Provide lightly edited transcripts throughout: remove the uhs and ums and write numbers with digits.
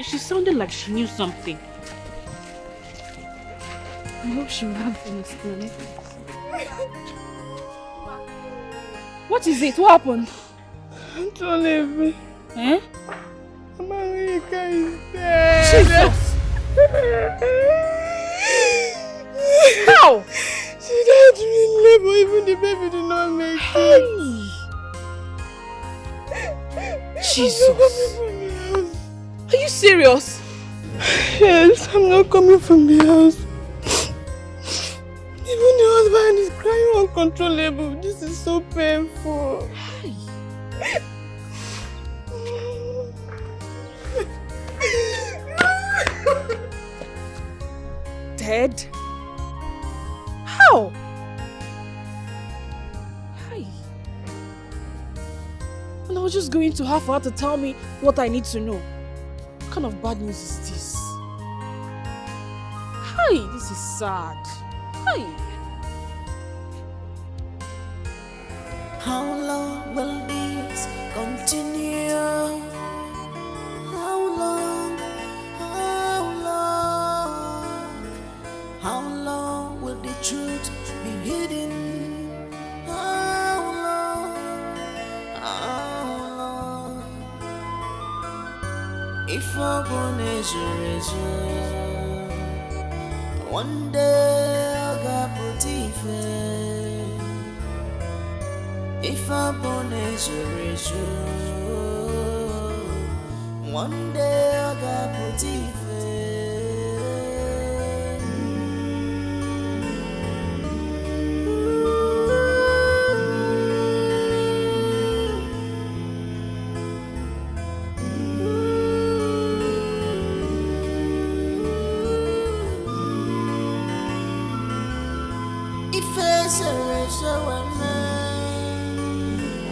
She sounded like she knew something. I hope she will have understanding. What is it? What happened? Don't leave me. Eh? America is dead. Jesus! How? She died in labor, even the baby did not make it. Jesus! Are you serious? Yes, I'm not coming from the house. Even the husband is crying uncontrollable. This is so painful. Dead? How? Hi. And I was just going to her for her to tell me what I need to know. What kind of bad news is this? Hi, this is sad. Hi. How long will this continue? How long? How long? How long will the truth be hidden? How long? How long? If I'm gonna one day I'll get put if I'm gonna one day I'll get put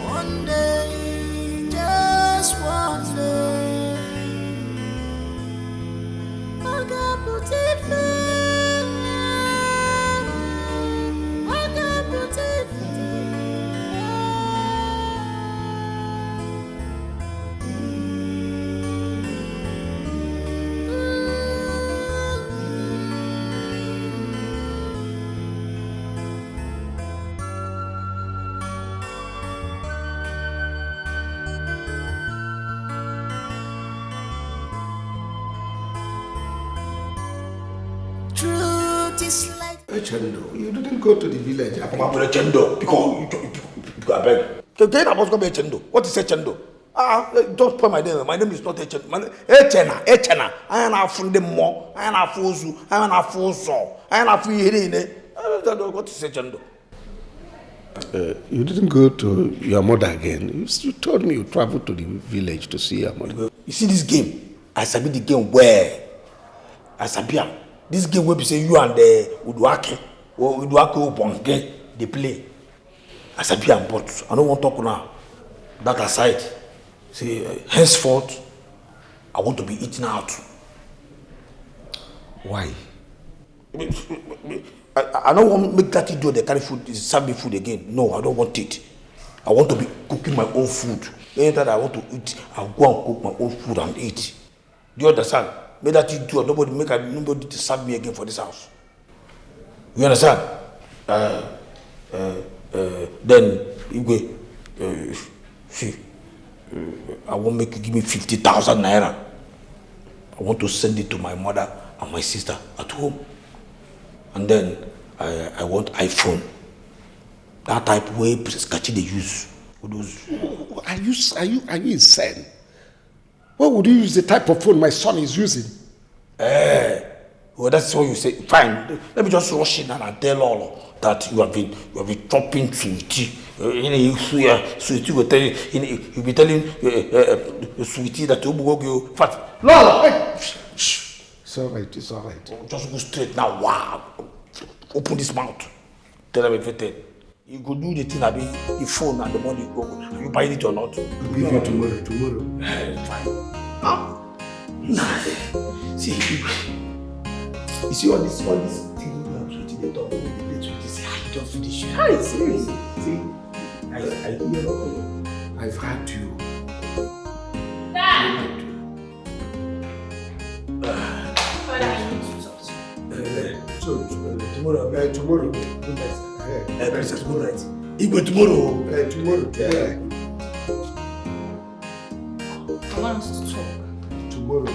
one day, just one day, I'll get put Chendo, you didn't go to the village. I come up with a chendo because I beg. Then I was going to be a chendo. What is a chendo? Don't put my name. My name is not a chendo. Echena. I am a friend more. I am a fool. I am a fool. I am a free. What is a chendo? You didn't go to your mother again. You told me you traveled to the village to see your mother. You see this game? I sabi the game where? I sabi this game where you say you and the Uduake or Uduake Bonge they play. I sabi but I don't want to talk now. That aside, say henceforth I want to be eaten out. Why? I don't want to make that idiot they carry food, serve me food again. No, I don't want it. I want to be cooking my own food. Anytime I want to eat, I'll go and cook my own food and eat. Do you understand? Make that idiot, nobody to serve me again for this house. You understand? Then you go. See, I won't make you give me 50,000 naira. I want to send it to my mother and my sister at home. And then I want iPhone. That type way Skachi they use. Are you insane? Why would you use the type of phone my son is using? Well, that's what you say. Fine. Let me just rush in and tell all that you have been chopping sweetie. Sweetie will tell you. You'll be telling sweetie that you will go fat. No. Shh. It's all right. It's all right. Just go straight now. Wow. Open this mouth. Tell them everything. You go do the thing, the phone and the money go. You buy it or not? I'll give you tomorrow. Fine. Nah. See, you see all this thing you have to the dog with the plate with this. I don't finish. How is serious? See, I hear I've had you. Tomorrow. Good night. Princess, good night. Igwe, tomorrow. Tomorrow. Yeah. I want us to talk. Tomorrow.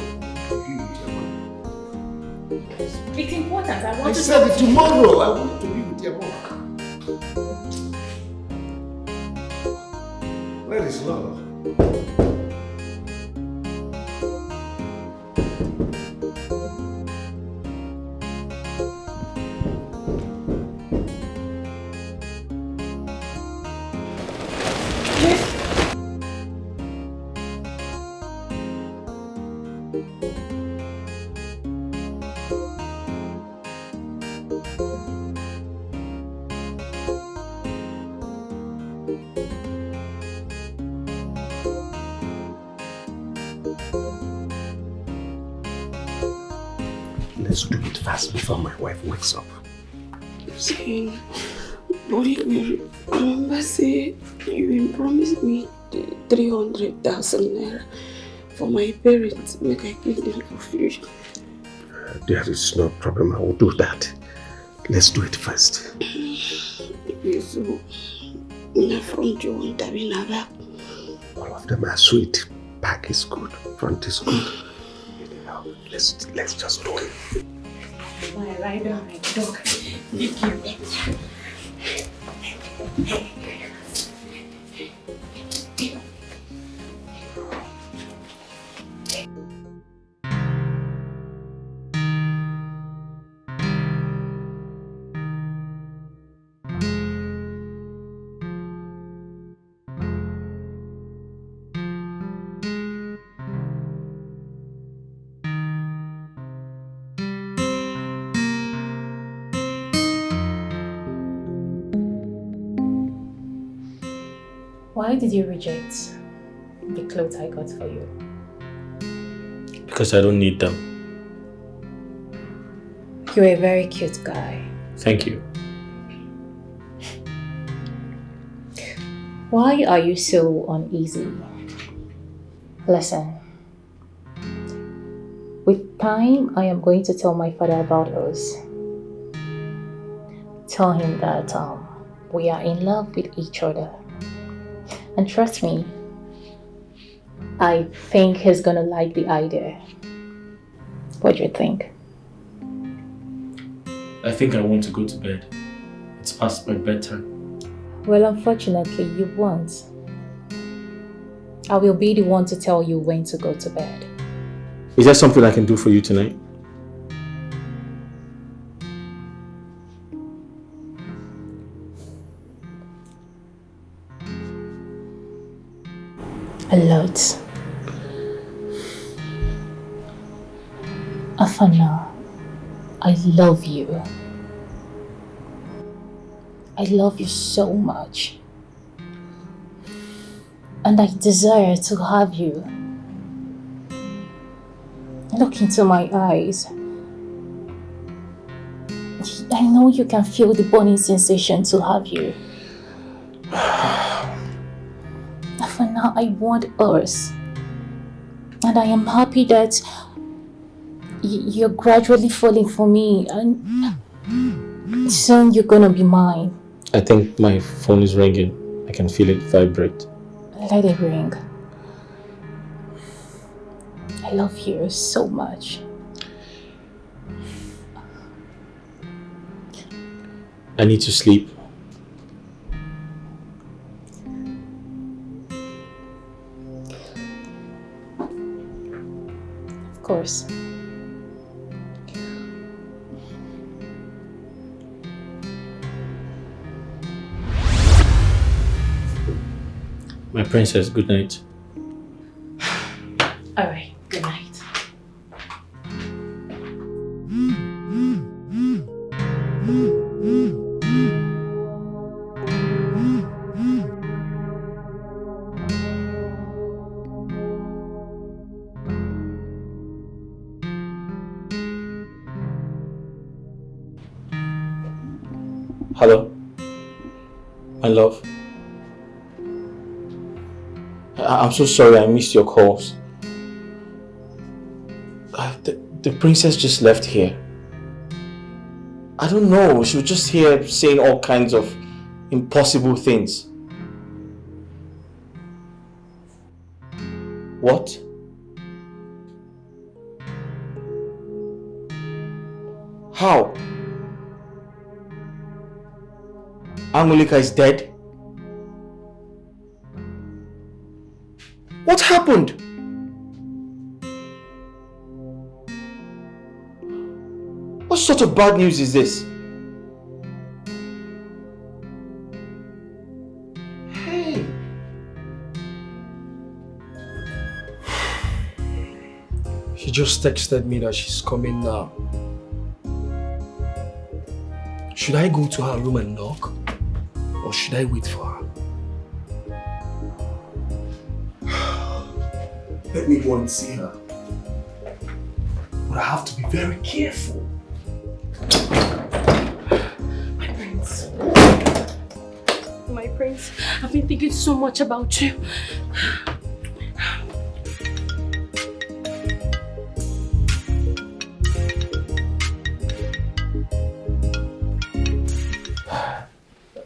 It's important. I I want to said talk. tomorrow. I want to be with your mom. Where is Lolo? Let's do it fast before my wife wakes up. Say, remember say you promised me 300,000 naira for my parents. Make I give them confusion. There is no problem. I will do that. Let's do it first. So, from John, back. All of them are sweet. Back is good. Front is good. Let's just do it. My rider, my dog. Thank you. Why did you reject the clothes I got for you? Because I don't need them. You're a very cute guy. Thank you. Why are you so uneasy? Listen. With time, I am going to tell my father about us. Tell him that we are in love with each other. And trust me, I think he's gonna like the idea. What do you think? I think I want to go to bed. It's past my bedtime. Well, unfortunately, you won't. I will be the one to tell you when to go to bed. Is there something I can do for you tonight? A lot. Afana, I love you. I love you so much. And I desire to have you. Look into my eyes. I know you can feel the burning sensation to have you. For now, I want us. And I am happy that you're gradually falling for me, and soon you're gonna be mine. I think my phone is ringing. I can feel it vibrate. Let it ring. I love you so much. I need to sleep. Of course. My princess, good night. All right, good night. Hello? My love? I'm so sorry I missed your calls. The princess just left here. I don't know. She was just here saying all kinds of impossible things. What? How? Angelica is dead? What happened? What sort of bad news is this? Hey! She just texted me that she's coming now. Should I go to her room and knock? Or should I wait for her? Let me go and see her. But I have to be very careful. My prince, I've been thinking so much about you.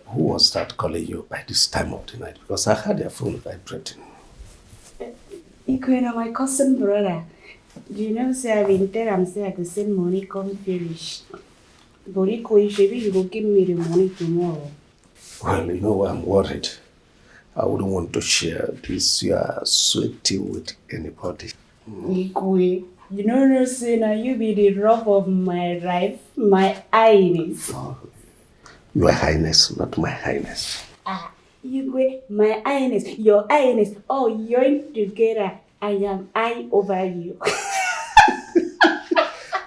Who was that calling you by this time of the night? Because I heard your phone vibrating. Ikwe, my cousin brother. Do you know, say I've been there and say I could send money come finish. But Ikwe, maybe you will give me the money tomorrow. Well, you know I'm worried. I wouldn't want to share this sweaty with anybody. Ikwe, you know no say now you be the rough of my life, my highness. Oh, Your Highness, not my Highness. Ikwe, my highness, your highness, oh, you're together. I am I over you.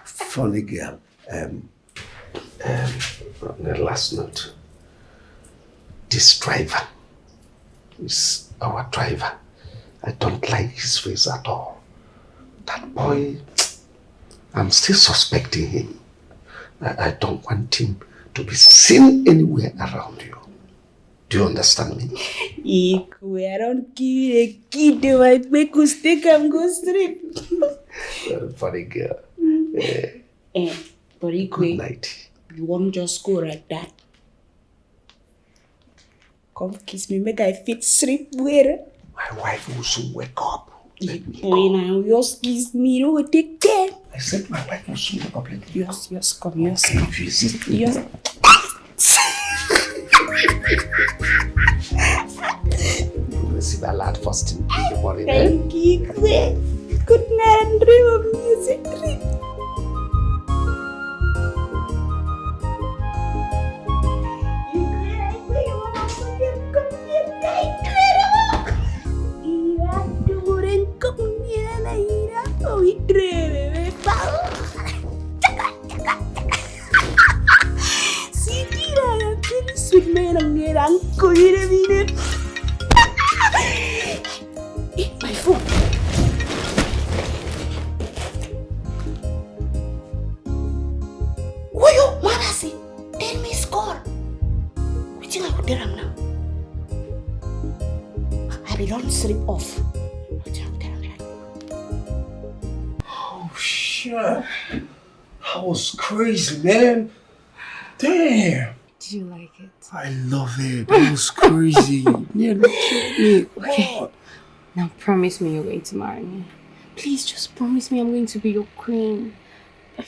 Funny girl. On the last note, this driver is our driver. I don't like his face at all. That boy, I'm still suspecting him. I don't want him to be seen anywhere around you. Do you understand me? Ikwe, I don't give a kid to my make you stick and go straight. You're a funny girl. But Ikwe, Good night. You won't just go like that. Come kiss me, make I fit sleep where. My wife will soon wake up. Let me go. When I just kiss me, you will take care. I said my wife will soon wake up. Let me go. Yes, come, yes, come. If you see Yes. you will see that lad first in the morning. Thank you, Ikwe. Good night and dream of music dream. My phone. Woyo, Marasi, tell me score. Which I would tell now. I be don't sleep off. Oh shit. That was crazy, man. Damn. Did you like it? I love it. That was crazy. Yeah, look at me. Okay. What? Now promise me you're going to marry me. Please just promise me I'm going to be your queen.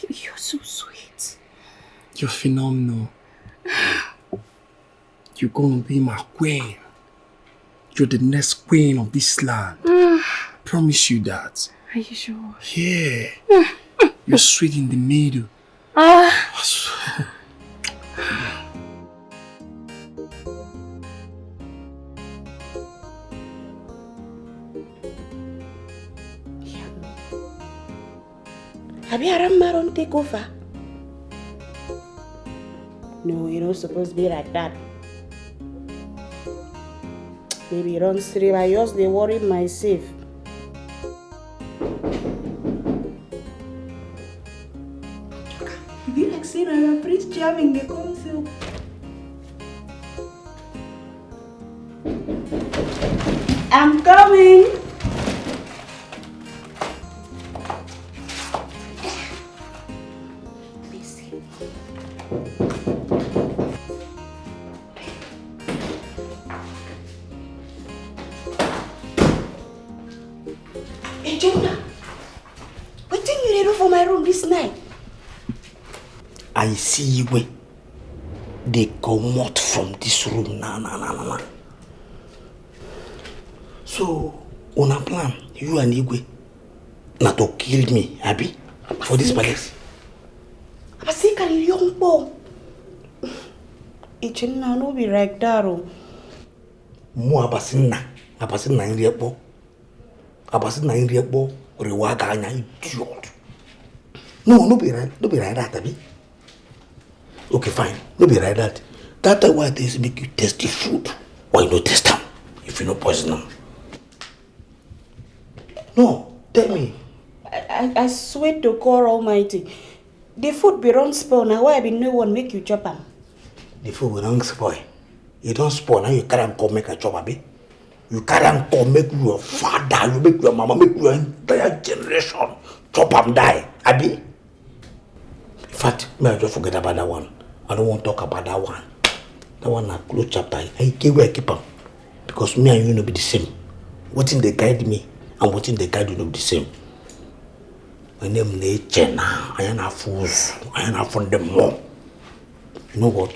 You're so sweet. You're phenomenal. You're gonna be my queen. You're the next queen of this land. Promise you that. Are you sure? Yeah. You're sweet in the middle. Have you had a maron take over? No, you're not supposed to be like that. Baby, you don't sleep. I just they worry myself. Be like saying I'm a priest jamming the council. I'm coming. Listen. Hey, Jonah. What thing you do for my room this night? I see Igwe. They come out from this room now. So, on a plan, you and Igwe, not to kill me, Abby, for this palace. I think I'm young boy. It's no be right there. Mo abasina in repo. Abasina in repo, rewaga anya idiot. No be right that, Abby. Okay, fine, no be right that. That's why they make you taste the food. Why you no taste them if you no poison them? No, tell me. I swear to God Almighty, the food be wrong spoil. Now why be no one make you chop them? The food will not spoil. You don't spoil. Now you can't come make a chop, Abi. You can't come make your father, you make your mama, make your entire generation chop and die, Abi. In fact, may I just forget about that one. I don't want to talk about that one. That one na close chapter. I keep where I keep them. Because me and you no be the same. What in they guide me and what in they guide you no be the same. My name nature now. I am a fool. I am a from them more. You know what?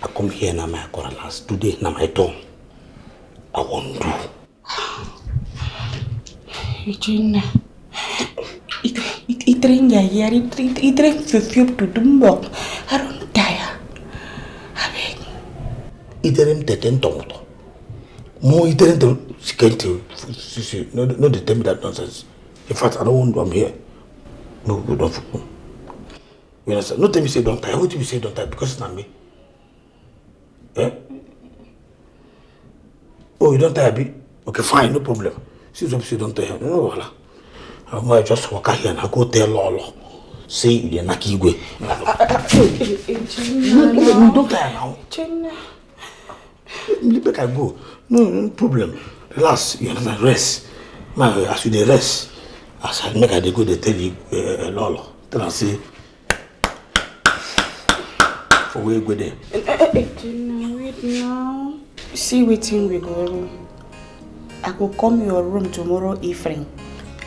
I come here now, my corner last. Today, now my turn. I want to do. Regina, it ring ya here. It ring to Dumbok. I don't tire. I beg. It ring the tomato. More it ring the skeleton. No, they tell me that nonsense. In fact, I don't want to. I'm here. No, don't. You understand? No, tell me say don't tire. What do you say don't tire? Because it's not me. Eh? Oh, you don't tire, Abi? Okay, fine, no problem. Since you don't tire, no, voila. I might just walk out here and I go tell Lolo. Say you're not Igwe. No, don't tire now. Make I go. No problem. Relax, you understand? Rest. As you rest, as I make I go, they tell you Lolo. Tell her say for where you go there. Wait now. See waiting we go. I go come your room tomorrow evening.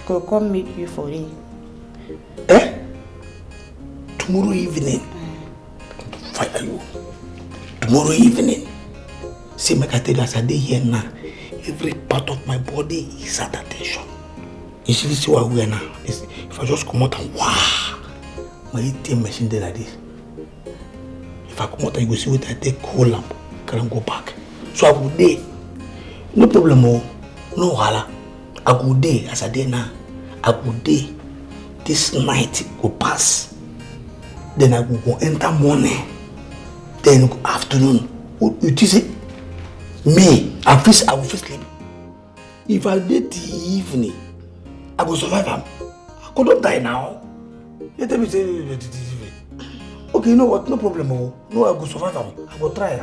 Go come meet you for it. Eh? Tomorrow evening? Fire you. Tomorrow evening? See, make I tell you as I dey here now, every part of my body is at attention. You see what we are now? If I just come out and wow, my ATM machine there like this. If I come out and you go see what I take whole lamp, can't go back. So I go there. No problem, no wahala. I go there as I dey now. I go there. This night go pass. Then I go enter morning. Then go afternoon. You see me, I will sleep. If I did the evening, I go survive. I could not die now. You tell me say okay, you know what? No problem. No, I go survive. I go try.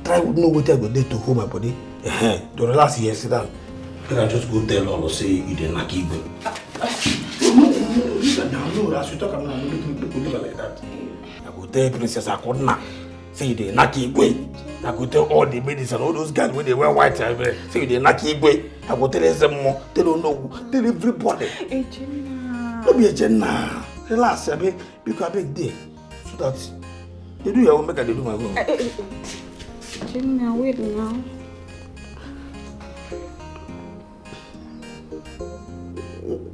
Try know what I go do to hold my body. To relax here, sit down. Then I just go tell Lolo say you didn't knock Igwe. No, as you talk about people live like that. I go tell Princess Akona say you didn't knock Igwe. I go tell all the maidens and all those guys when they wear white say you didn't knock Igwe. I go tell them more. They don't know. Tell everybody. Don't be a jenna. Relax, I beg. Because I beg there. So that they do your own, make I do my own. Jenna, wait now.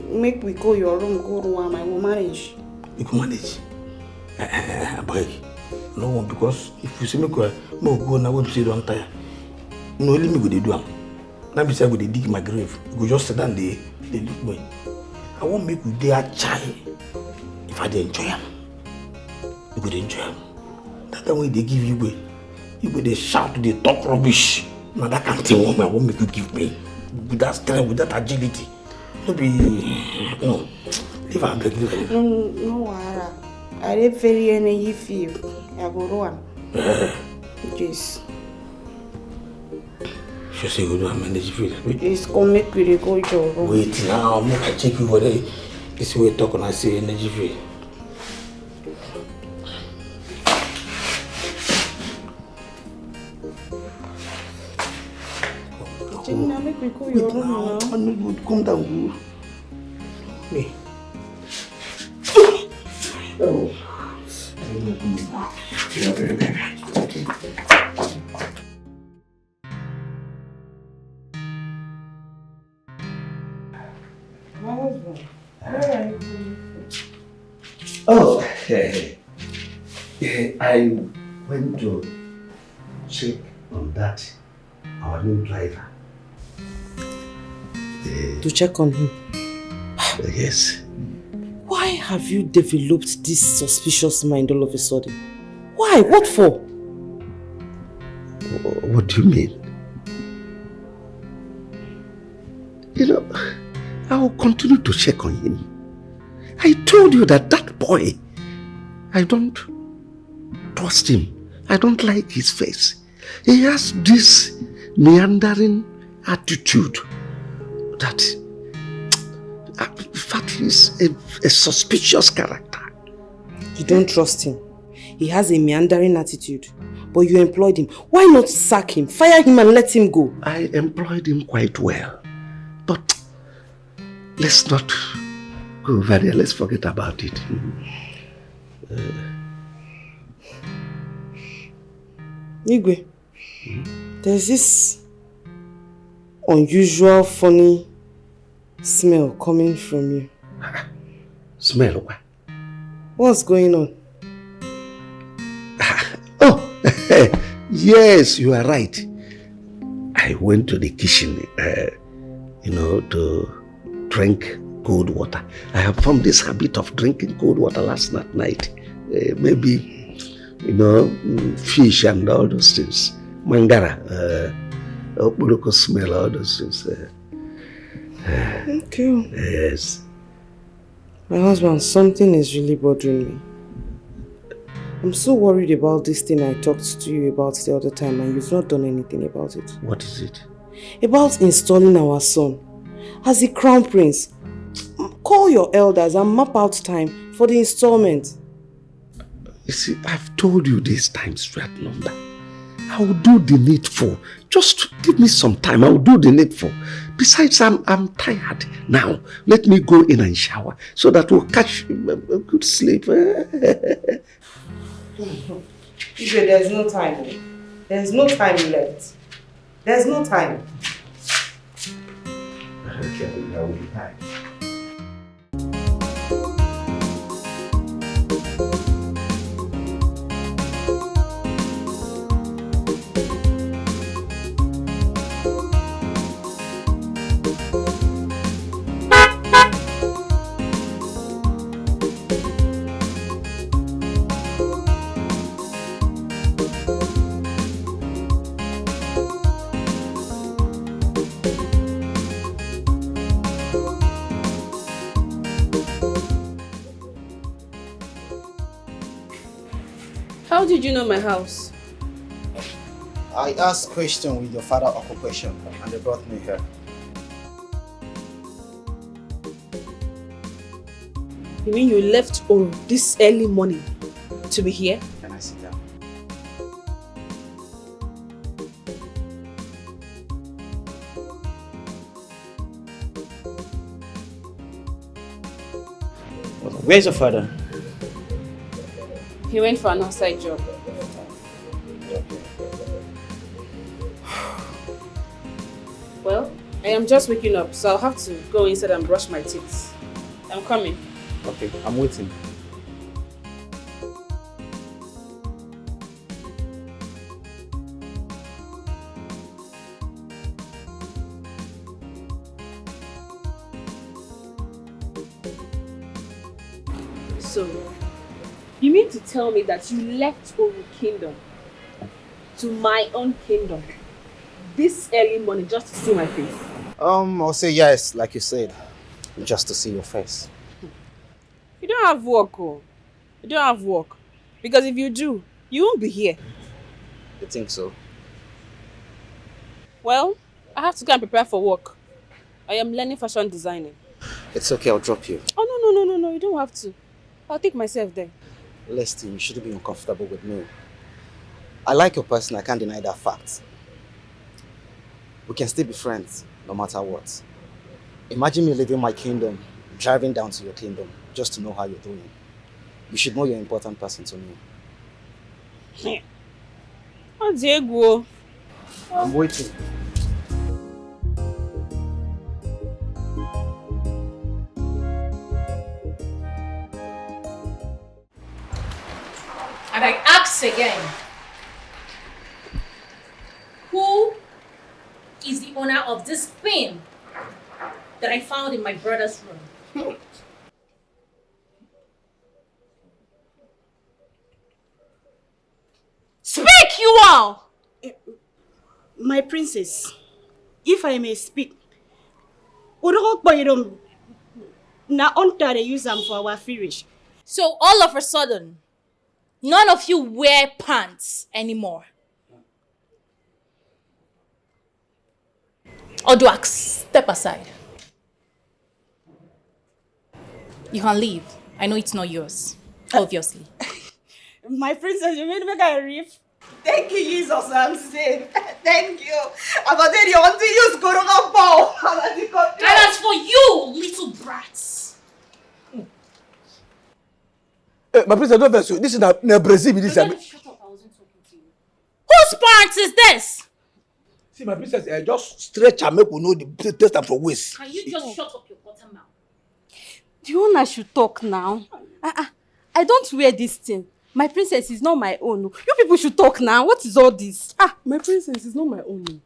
Make we go your room, go to one, I will manage. You can manage. I beg. No one, because if you see me go now, what you say don't tire. No, let me go they do am. Now be say go they dig my grave. You go just sit down there, they look me. I won't make you there child. If I dey enjoy am, you go dey enjoy am. That time when they give you go they shout, they talk rubbish. Now that can't thing I won't make you give me. With that strength, with that agility. No be no. Leave her, beg, leave her. No, I dey very energy feel. I go run. Yes. She say you do have energy feel. Just come make we dey go your room. Wait now, make I check you for there. This way talk and I say energy feel. Jenny, now make me call your room now. Come down. Me. Oh. My husband. Where are you? Oh, I went to check on that, our new driver. To check on him? Yes. Why have you developed this suspicious mind all of a sudden? Why? What for? What do you mean? I will continue to check on him. I told you that boy, I don't trust him. I don't like his face. He has this meandering attitude that, in fact, he's a suspicious character. You don't trust him. He has a meandering attitude. But you employed him. Why not sack him, fire him and let him go? I employed him quite well. But let's not go over there. Let's forget about it. Igwe, there's this unusual, funny smell coming from you. Smell what? What's going on? Oh, yes, you are right. I went to the kitchen, to drink cold water. I have formed this habit of drinking cold water last night. Maybe, fish and all those things. Mangara, Oporoko smell, all those things. Okay. Yes. My husband, something is really bothering me. I'm so worried about this thing I talked to you about the other time and you've not done anything about it. What is it? About installing our son as the crown prince. Call your elders and map out time for the installment. You see, I've told you this time straight number. I will do the needful. Just give me some time. I will do the needful. Besides, I'm tired now. Let me go in and shower so that we'll catch a good sleep. There's no time. There's no time left. There's no time. Okay, I will be back. How did you know my house? I asked question with your father occupation and they brought me here. You mean you left Oru this early morning to be here? Can I sit down? Where's your father? He went for an outside job. Well, I am just waking up, so I'll have to go inside and brush my teeth. I'm coming. Okay, I'm waiting. So, you mean to tell me that you left Oru Kingdom to my own kingdom this early morning just to see my face? I'll say yes, like you said, just to see your face. You don't have work, oh. You don't have work. Because if you do, you won't be here. You think so? Well, I have to go and prepare for work. I am learning fashion designing. It's okay, I'll drop you. Oh, no, you don't have to. I'll take myself there. Leslie, you shouldn't be uncomfortable with me. I like your person, I can't deny that fact. we can still be friends no matter what. Imagine me leaving my kingdom, driving down to your kingdom, just to know how you're doing. You should know you're an important person to me. What's Diego? I'm waiting. And I ask again, who is the owner of this thing that I found in my brother's room? Speak, you all! My princess, if I may speak, na onta they use them for our firish. So all of a sudden, none of you wear pants anymore. Oduak, step aside. You can leave. I know it's not yours, obviously. My princess, you made me get a reef. Thank you, Jesus, I'm saying. Thank you. But then you want to use Goroga ball. And as for you, little brats. My princess, don't vex you. This is na Brazil. This Shut up, I wasn't talking to you. Whose pants is this? See, my princess, just stretch and make we know the taste and for waist. Can you just shut up your bottom mouth? The owner should talk now. I don't wear this thing. My princess is not my own. You people should talk now. What is all this? My princess is not my own.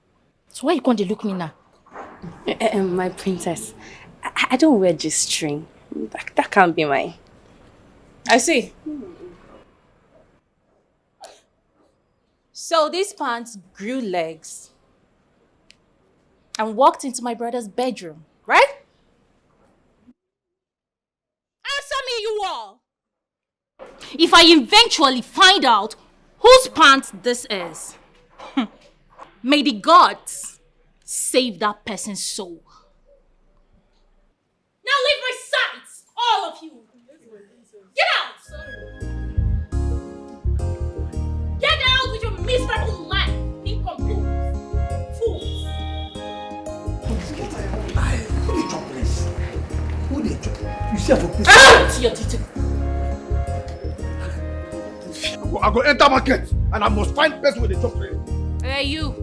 So why you can't look me now? My princess, I don't wear this string. That can't be mine. I see. So these pants grew legs and walked into my brother's bedroom, right? Answer me, you all! If I eventually find out whose pants this is, may the gods save that person's soul. Now leave my sight, all of you! Get out! Get out with your miserable life, incomplete fools! Who dey chop place? Who dey chop? You see for place. To your duty. I go enter market and I must find person with the chop place. Hey, you.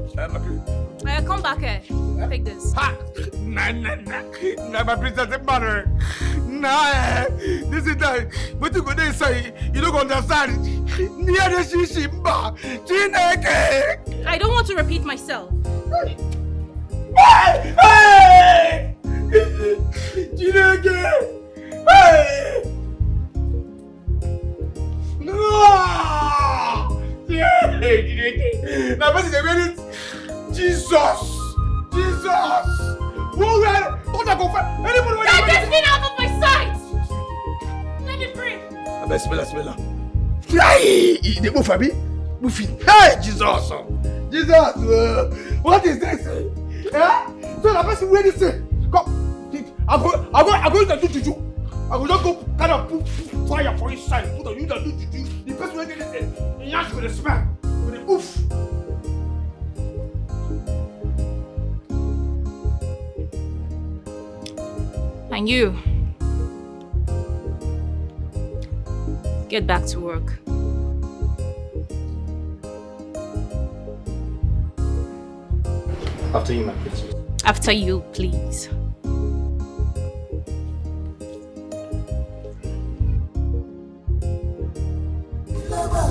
Come back here. Take this. Ha! Nah, my princess, it matter. Nah, this is that. What you gonna say? You don't understand. Near the shishimba, Chineke. I don't want to repeat myself. Hey! Chineke! Hey! No! Yeah, Chineke! Now, person, they made it. Jesus! Jesus! Who were? Don't I go find anybody? Get this thing out of my sight! Let me breathe. I bet smell. Hey! They move for me? Moving. Hey, Jesus! Jesus! What is this? Eh? So the person where they say, come, I'm going to do juju. I will not go kind of put fire for his side. Put on you that do juju. The person where they say, he has with a smell, with a oof. And you, get back to work. After you, my princess. After you, please.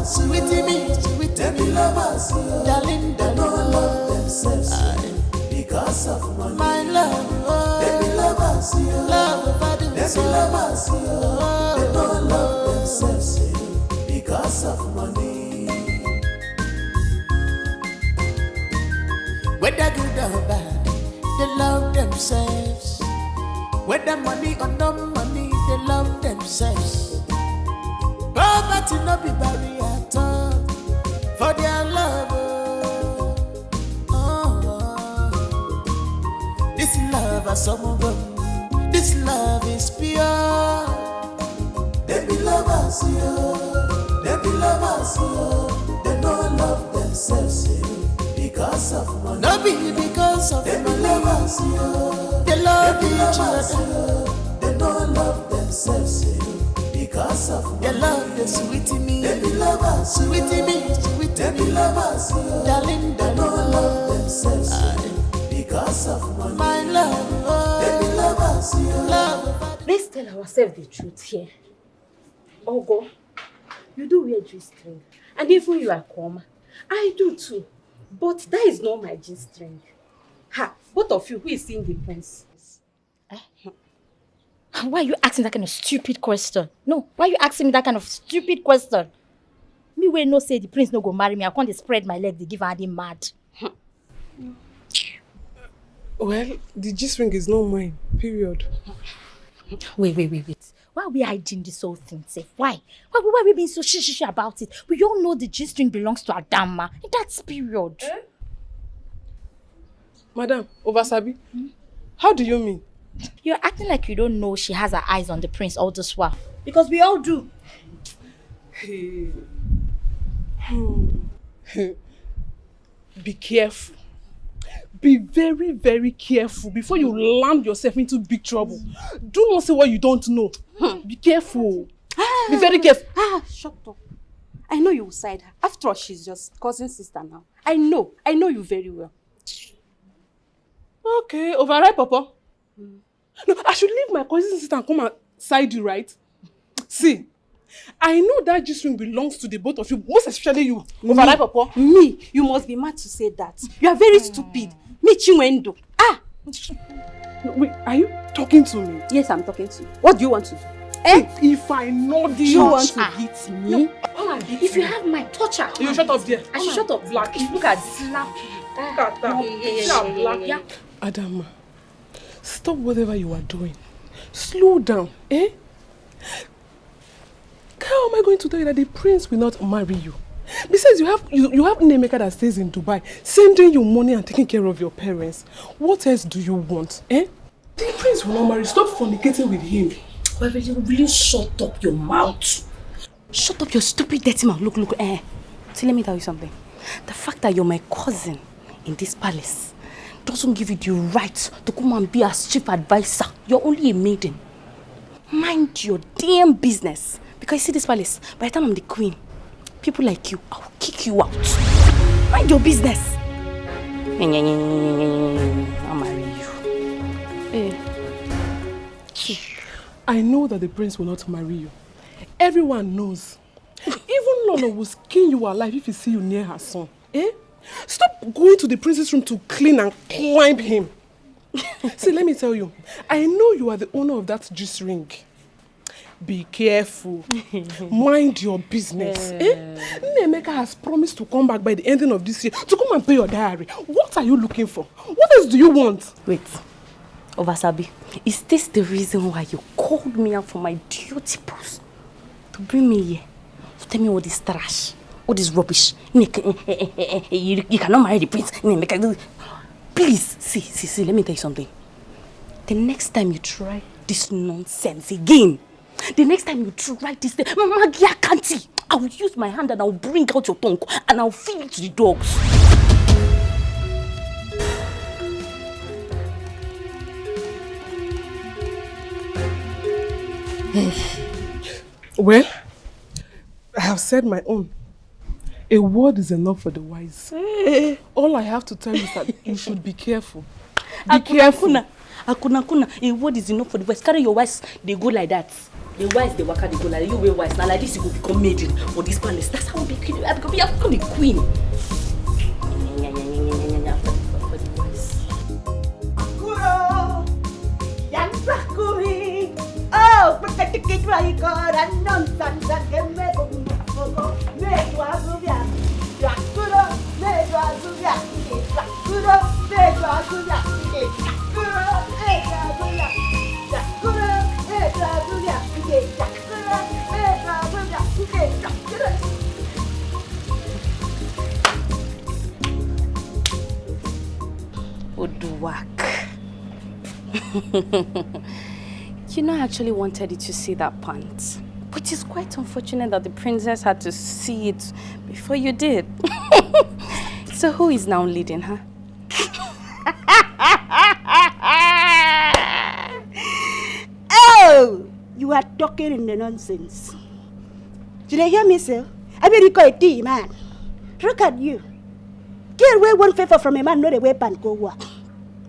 Sweetie me, sweetie lovers, darling, they don't love themselves because of money. My love, they be lovers, love of others. They be lovers, they don't love themselves because of money. Whether good or bad, they love themselves. Whether money or no money, they love themselves. Poverty no be barrier at all for their love. This love is some this love is pure. They be lovers, yeah. They be lovers, yeah. They don't love themselves, yeah. because of money. No be because of them lovers, they love each other. They don't love themselves, because of money. They love the sweetie me. They be lovers, sweetie me, sweetie. They be lovers, darling. They don't love themselves, because of money. My love, they be lovers, love. Let's tell ourselves the truth here. Ogo, you do wear G-string, and even you are Kwama. I do too, but that is not my G-string. Ha! Both of you, who is seeing the prince? Why are you asking that kind of stupid question? No, why are you asking me that kind of stupid question? Me wey no say the prince no go marry me, I can't spread my leg, they give her mad. Well, the G-string is not mine, period. Wait. Why are we hiding this whole thing, safe? Why? Why are we being so shish about it? We all know the G-string belongs to Adama. That's period. Madam, Ovasabi, how do you mean? You're acting like you don't know she has her eyes on the prince all this while. Because we all do. Be careful. Be very, very careful before you land yourself into big trouble. Do not say what you don't know. Be careful. Be very careful. Shut up. I know you will side her. After all, she's just cousin sister now. I know you very well. Okay, override, Papa. No, I should leave my cousin sister and come and side you, right? See, I know that G-string belongs to the both of you, most especially you. Override, Papa. Me, you must be mad to say that. You are very stupid. Me, Chinwendo. Wait, are you talking to me? Yes, I'm talking to you. What do you want to do? If I know do you want to hit me? No. If you have my toucher, you shut up there. I should shut up. Black. Look at slap you. Look at that. Yeah. Adama, stop whatever you are doing. Slow down, How am I going to tell you that the prince will not marry you? Besides, you have Nemeka that stays in Dubai, sending you money and taking care of your parents. What else do you want, The prince will not marry. Stop fornicating with him. Well, will you shut up your mouth? Shut up your stupid dirty mouth. Look. See, let me tell you something. The fact that you're my cousin in this palace doesn't give you the right to come and be as chief advisor. You're only a maiden. Mind your damn business. Because you see this palace, by the time I'm the queen, people like you, I'll kick you out. Mind your business. I'll marry you. I know that the prince will not marry you. Everyone knows. Even Lolo will skin you alive if he see you near her son. Stop going to the prince's room to clean and climb him. See, let me tell you. I know you are the owner of that G-string. Be careful. Mind your business. Nemeka has promised to come back by the ending of this year to come and pay your diary. What are you looking for? What else do you want? Wait. Ovasabi, is this the reason why you called me out for my duty post? To bring me here? To tell me all this trash? All this rubbish? You cannot marry the prince. Please, see, let me tell you something. The next time you try this nonsense again, the next time you try this thing, Magia Kanti, I will use my hand and I will bring out your tongue and I will feed it to the dogs. Well, I have said my own. A word is enough for the wise. All I have to tell you is that you should be careful. Be careful. Akuna, a word is enough for the wise. Carry your wise, they go like that. The wise, they work out, they go like that. You will wise. Now like this, you will become maiden for this palace. That's how we become. I become the queen. For the wise. Akuro, Yansakuri. Oh, protect the kid where you got a nonsense and get me. You know, I actually wanted you to see that pant. But it's quite unfortunate that the princess had to see it before you did. So who is now leading, huh? Oh! You are talking in the nonsense. Did you hear me, sir? I mean, you call it tea, man. Look at you. Get away one favor from a man, not a weapon, go work.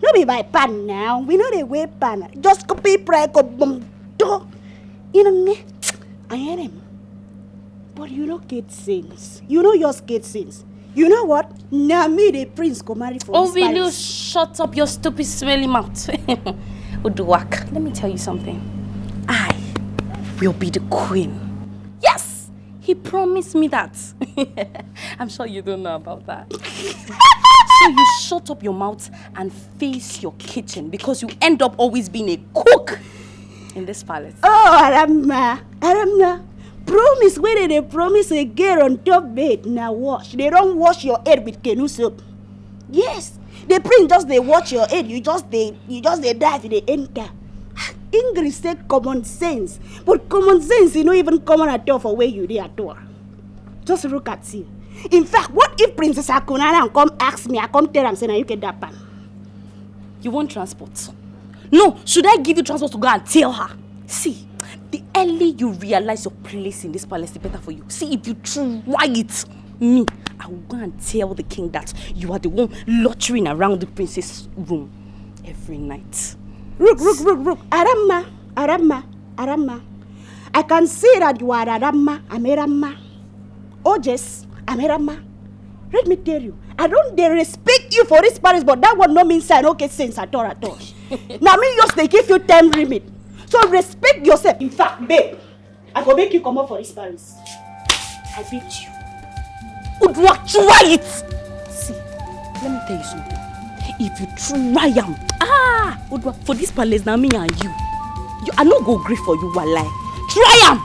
No be my pan now. We know the weapon. Just copy, pray, go boom, do. You know me? I am him. But you know get sense. You know yours get sense. You know what? Now me the prince go marry for Oh, will you shut up your stupid smelly mouth? Uduak, let me tell you something. I will be the queen. Yes! He promised me that. I'm sure you don't know about that. So you shut up your mouth and face your kitchen because you end up always being a cook in this palace. Oh, Aramna. Promise where they promise a girl on top bed. Now wash. They don't wash your head with canoe soap. Yes. The prince just they wash your head. You just they dive, they enter. English say common sense. But common sense is not even common at all for where you there at all. Just look at you. In fact, what if Princess Akunana come ask me, I come tell them, say, now you get that pan. You want transport? No, should I give you transport to go and tell her? See, the early you realize your place in this palace, the better for you. See, if you try it, me, I will go and tell the king that you are the one loitering around the princess' room every night. Rook. Aramma. I can see that you are Aramma. I'm Aramma. Oh, yes, I'm Aramma. Let me tell you, I don't they respect you for this palace, but that one no means I don't get sense at all. Now me just they give you time limit. So respect yourself. In fact, babe, I go make you come up for this palace. I beat you. Udwa, try it! See, let me tell you something. If you try Udwa, for this palace now me and you I no go agree for you, walai. Try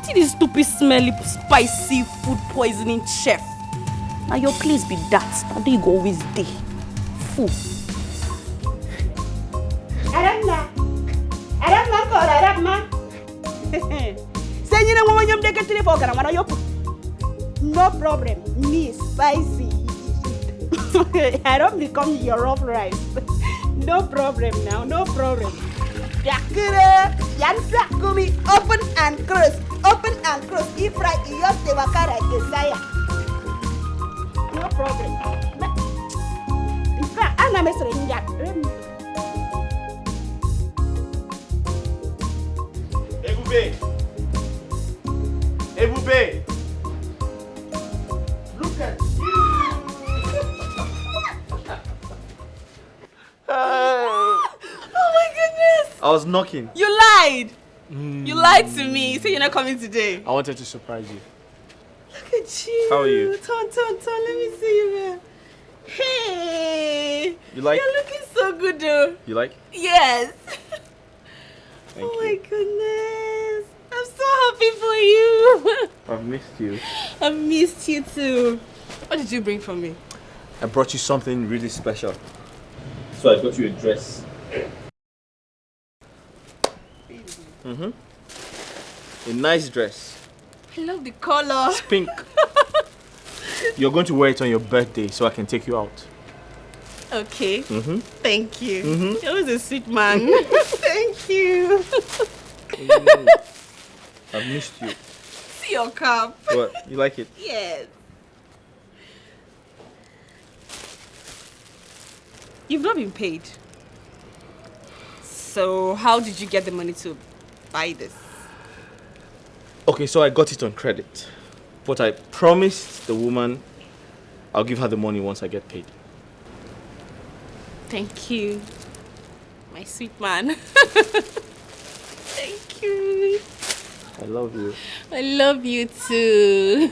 See this stupid, smelly, spicy, food poisoning chef. Now your place be that. Now they go always day. Fool. Aramma. Say you know when you take it for no problem. Me spicy. I don't become your rough rice. No problem now, no problem. Open and close. If right, you have to work out desire. No problem. In fact, I'm not messing that. Ebube. Look at Oh my goodness! I was knocking. You lied! You lied to me. You said you're not coming today. I wanted to surprise you. Look at you. How are you? Ton. Let me see you, man. Hey! You like? You're looking so good, though. You like? Yes. Thank you. My goodness. I'm so happy for you. I've missed you. I've missed you too. What did you bring for me? I brought you something really special. So I got you a dress. A nice dress. I love the color. It's pink. You're going to wear it on your birthday so I can take you out. Okay. Thank you. You're always a sweet man. Thank you. I've missed you. See your cup. What? You like it? Yes. You've not been paid. So how did you get the money to buy this? Okay, so I got it on credit. But I promised the woman I'll give her the money once I get paid. Thank you, my sweet man. Thank you. I love you. I love you too.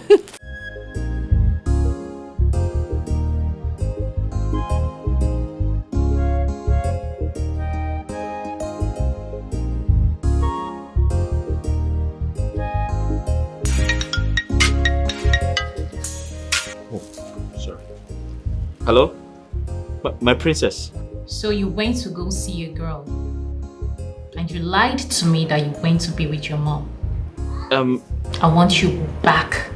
Hello? My princess. So you went to go see a girl. And you lied to me that you went to be with your mom. I want you back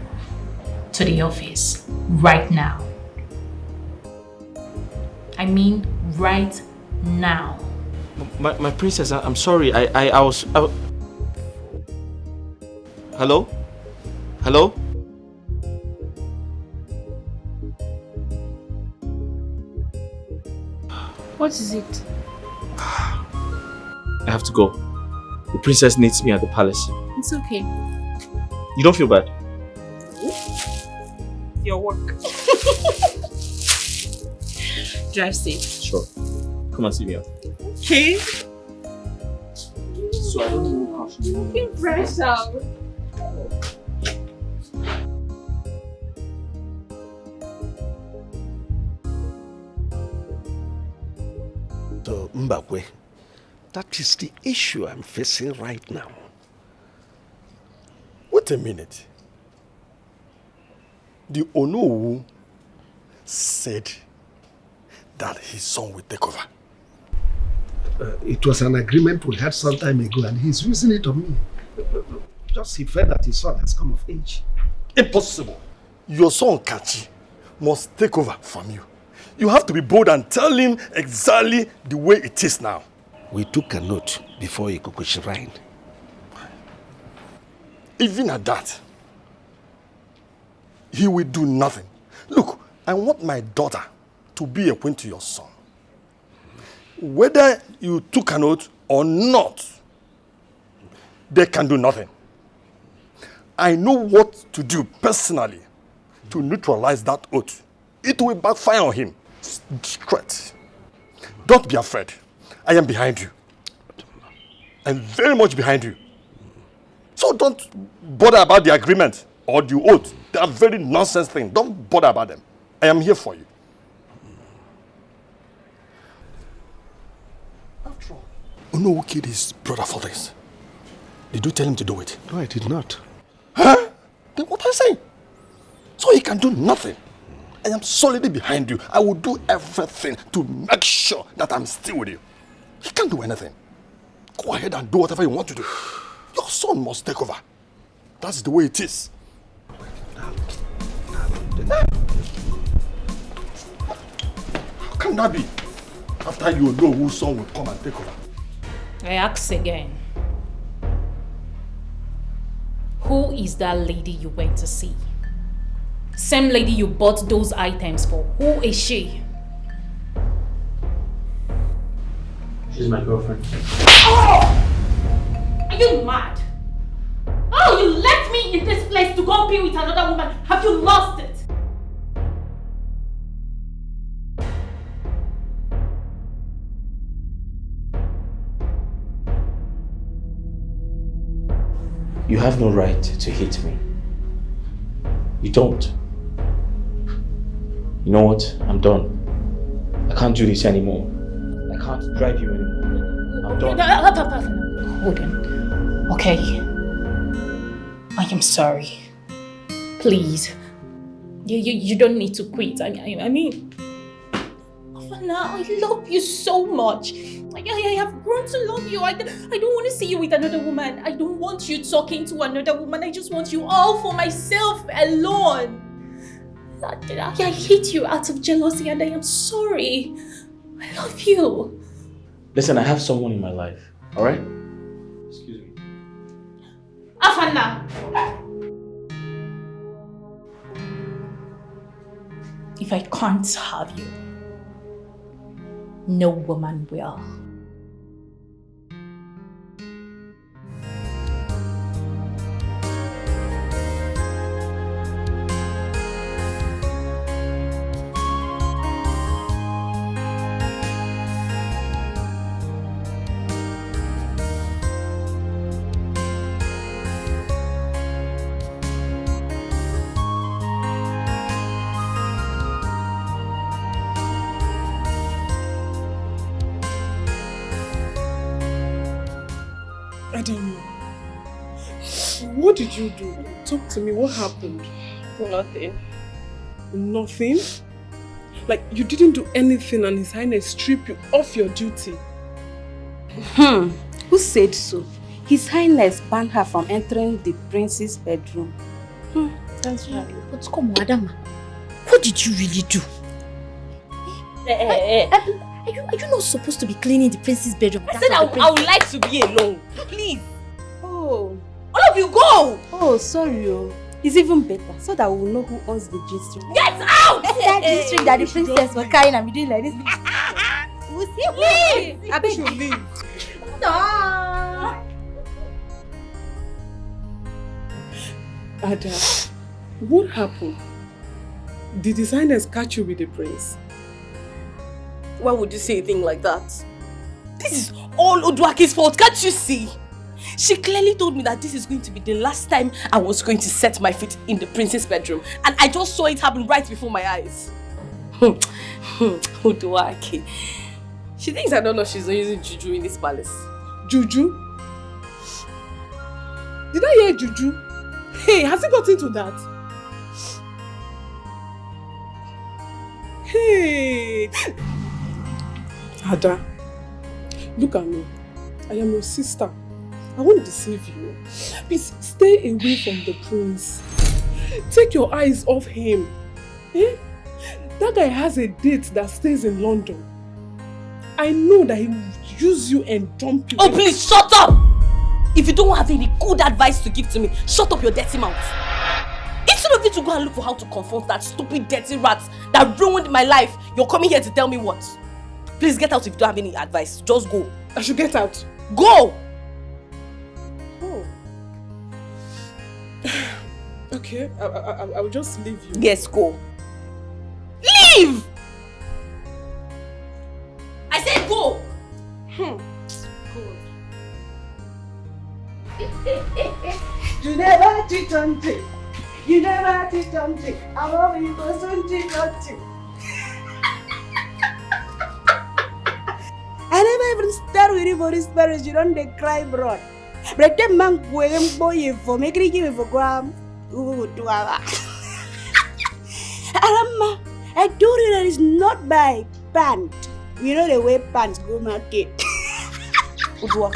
to the office right now. I mean right now. My princess, I'm sorry. I was... Hello? Hello? What is it? I have to go. The princess needs me at the palace. It's okay. You don't feel bad? Your work. Drive safe. Sure. Come and see me out. Okay. So I don't know how she... Looking fresh out. So, Mbakwe, that is the issue I'm facing right now. Wait a minute. The Onowu said that his son will take over. It was an agreement we had some time ago and he's using it on me. Just he felt that his son has come of age. Impossible. Your son Kachi must take over from you. You have to be bold and tell him exactly the way it is now. We took a note before Ikuku Shrine. Even at that, he will do nothing. Look, I want my daughter to be a queen to your son. Whether you took an oath or not, they can do nothing. I know what to do personally to neutralize that oath. It will backfire on him. Straight. Don't be afraid. I am behind you. I'm very much behind you. So don't bother about the agreement or the oath. They are very nonsense things. Don't bother about them. I am here for you. After all, you know who killed his brother for this? Did you tell him to do it? No, I did not. Huh? Then what I say? So he can do nothing. I am solidly behind you. I will do everything to make sure that I'm still with you. He can't do anything. Go ahead and do whatever you want to do. Your son must take over. That's the way it is. How can that be? After you know whose son will come and take over. I ask again. Who is that lady you went to see? Same lady you bought those items for. Who is she? She's my girlfriend. Oh! Are you mad? Oh, you left me in this place to go be with another woman. Have you lost it? You have no right to hit me. You don't. You know what? I'm done. I can't do this anymore. I can't drive you anymore. I'm done. Hold on. Okay. I am sorry. Please. You don't need to quit. I mean, Afana, I love you so much. I have grown to love you. I don't want to see you with another woman. I don't want you talking to another woman. I just want you all for myself alone. I hate you out of jealousy and I am sorry. I love you. Listen, I have someone in my life, alright? Excuse me. Afana! If I can't have you, no woman will. I don't know. What did you do? Talk to me. What happened? Nothing. Nothing? Like you didn't do anything and His Highness stripped you off your duty? Who said so? His Highness banned her from entering the prince's bedroom. That's right. But come on, Adama. What did you really do? Are you not supposed to be cleaning the prince's bedroom? I said I would like to be alone. Please. Oh. All of you go! Oh, sorry. It's even better so that we will know who owns the G-string. Get out! That G-string that the princess was carrying and we doing like this. We'll see. Leave! I bet you leave. Ada, what happened? The designers catch you with the prince? Why would you say a thing like that? This is all Oduake's fault, can't you see? She clearly told me that this is going to be the last time I was going to set my feet in the prince's bedroom. And I just saw it happen right before my eyes. Oduake. She thinks I don't know she's not using juju in this palace. Juju? Did I hear juju? Hey, has it got into that? Hey! Ada, look at me. I am your sister. I won't deceive you. Please stay away from the prince. Take your eyes off him. Eh? That guy has a date that stays in London. I know that he will use you and dump you. Oh, please shut up! If you don't have any good advice to give to me, shut up your dirty mouth. Instead of you to go and look for how to confront that stupid dirty rat that ruined my life, you're coming here to tell me what? Please get out if you don't have any advice. Just go. I should get out. Go! Oh. Okay, I will just leave you. Yes, go. Leave! I said go! You never cheat on me. You never cheat on me. I love you, but don't cheat on me. I never even start with you for this marriage. You don't they cry, bro. But the man going boy for making you for gram. Alama, I told you that it's not by pant. You know the way pants go market. Uduak,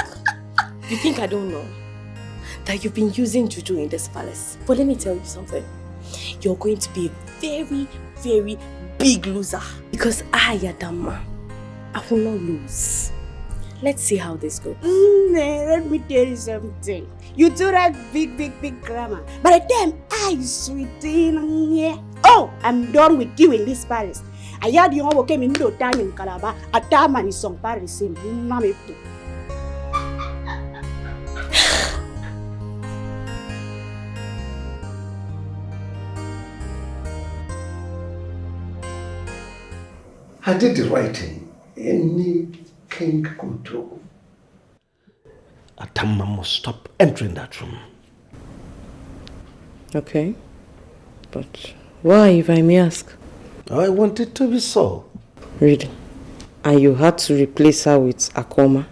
you think I don't know that you've been using juju in this palace? But let me tell you something. You're going to be a very, very big loser. Because I, Adama, I will not lose. Let's see how this goes. Let me tell you something. You do that big grammar. By the time I sweetie, oh, I'm done with you in this palace. I had you all came in no time in Calabar. A time and some Paris in Mammy. I did the right thing. Any king could do. Adama must stop entering that room. Okay. But why, if I may ask? I want it to be so. Really? And you had to replace her with Akoma?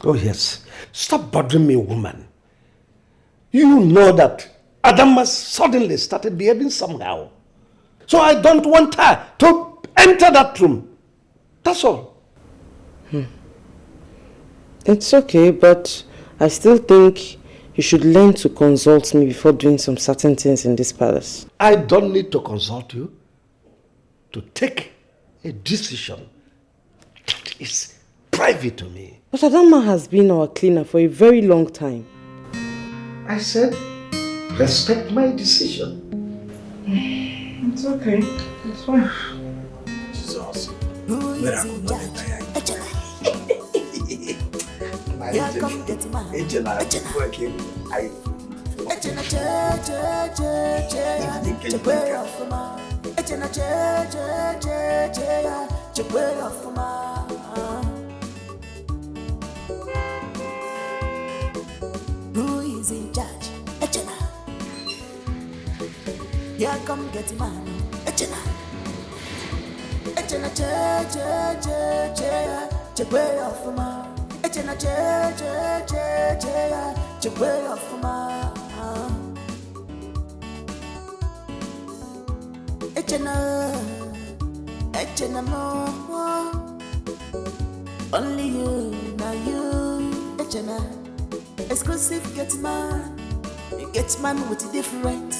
Oh yes. Stop bothering me, woman. You know that Adama suddenly started behaving somehow. So I don't want her to enter that room. That's all. It's okay, but I still think you should learn to consult me before doing some certain things in this palace. I don't need to consult you to take a decision that is private to me. But Adama has been our cleaner for a very long time. I said, respect my decision. It's okay. It's fine. Jesus. Who is in charge? Echena. Yeah, come get him on. Echena. Echena, way off ma. Echena, way off ma. Echena more. Only you, now you. Echena. Exclusive get man. You get man with a different.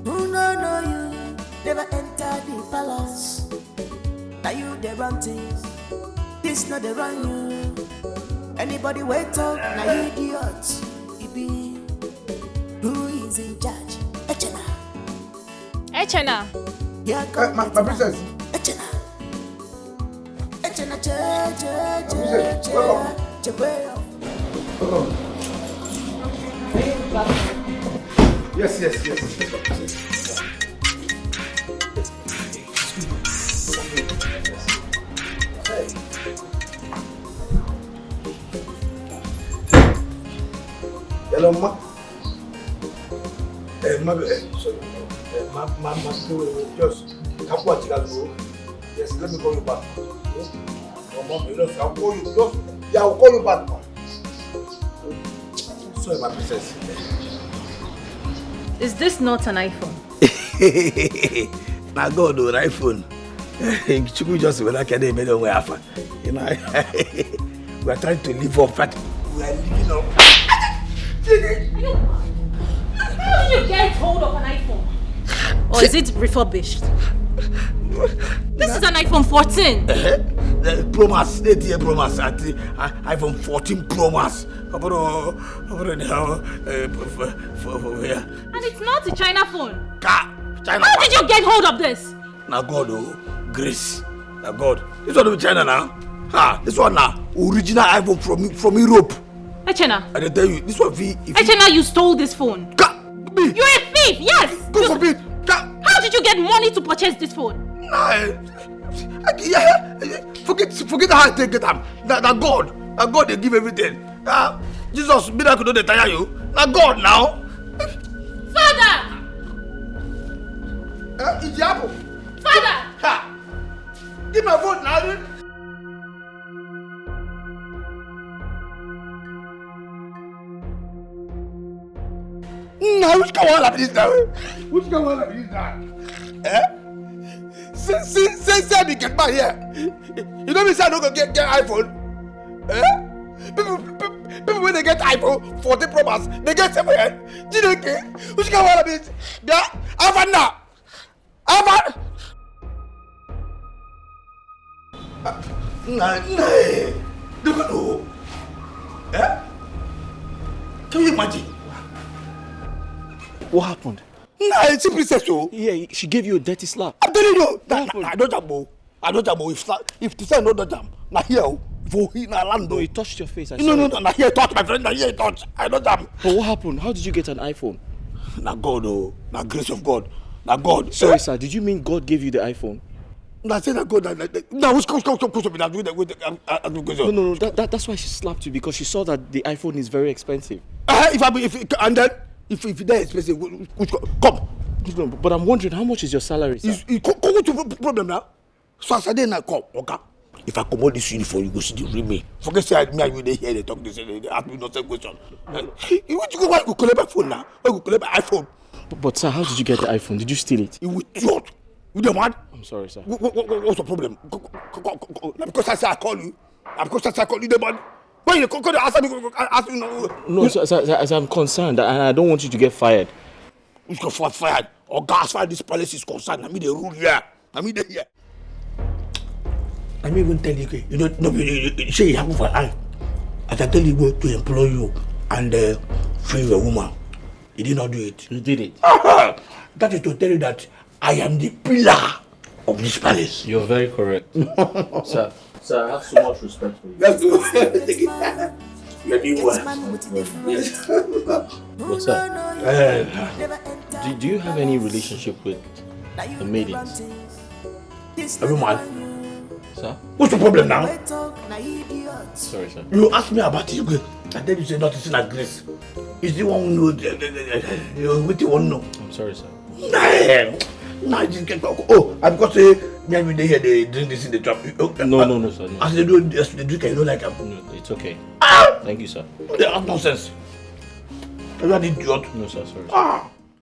Who know you never enter the palace. now you the run things. This not the run you. Anybody wait up, now you idiot. It be who is in charge? Echena. Echena. Yeah, my princess. Echena. Echena, Yes. Hello, ma. Sorry. Ma, just come watch that go. Yes, let me call you back. Yes? No, mom, I'll call you. Yeah, I'll call you back, ma. Sorry, my princess. Is this not an iPhone? Now go do an iPhone. Chiku just when I can make them way after. You know, we are trying to live up, but we are living up. How did you get hold of an iPhone? Or is it refurbished? This is an iPhone 14. The Pro Max, 8-year Pro Max, iPhone 14 Pro Max. And it's not a China phone. China. How did you get hold of this? Now God, grace. Now God. This one is China now. This one now, original iPhone from Europe. Echena. I tell you, this one Echena, you stole this phone. You're a thief, yes. Go for me. How did you get money to purchase this phone? Forget how I take it. Now God they give everything. Jesus, miracle don't tire you. Now God now. Father. Idiabo. Father. Give my phone now. Now which one of this now? Which one of this now? Say me get back here. You know me say I don't go get iPhone. People when they get iPhone 14 Pro Max, they get 7. Which one of this? Yeah, Avan now. Avan. Don't know. Can you imagine? What happened? Nah, it's simply said so. Yeah, she gave you a dirty slap. I'm telling you, I don't jam. If the son don't jam, now here, for he na land. No, he touched your face. No, now here touch my friend, now here touch. I don't jam. But what happened? How did you get an iPhone? Now God, now grace of God, now God. Sorry, sir. Did you mean God gave you the iPhone? Now say that God, now who's come to me? No. That's why she slapped you, because she saw that the iPhone is very expensive. If they're expensive, come. No, but I'm wondering, how much is your salary, sir? Come to problem now. So I said, now come, okay. If I come out this uniform, you go see the real me. Forget say me and you they hear they talk this, they ask me no same question. You want to go why you collect my phone now? Why you collect my iPhone? But sir, how did you get the iPhone? Did you steal it? You idiot. You the man? I'm sorry, sir. What's the problem? Because I say I call you. Because I say I call you the man. Why you come ask me? No, sir, as I'm concerned, and I don't want you to get fired. You can get fired. Or gas fire this palace is concerned. I mean the rule here. I mean the here. I may even tell you, you know, you say it happened for I. As I tell you go to employ you and free your woman. You did not do it. You did it. That is to tell you that I am the pillar of this palace. You're very correct. Sir, I have so much respect for you. Let's go. You're doing well. But sir, do you have any relationship with the maidens? Everyone. Sir? What's the problem now? Sorry, sir. You ask me about it, and then you say nothing like grace. Is the one who knows what you want to know? I'm sorry, sir. Nah, you can go. Oh, I'm going to say, me and they here, they drink this in the trap. No, sir. No. As they do, they drink, I don't like them. No, it's okay. Thank you, sir. They have nonsense. Are you an idiot? No, sir, sorry.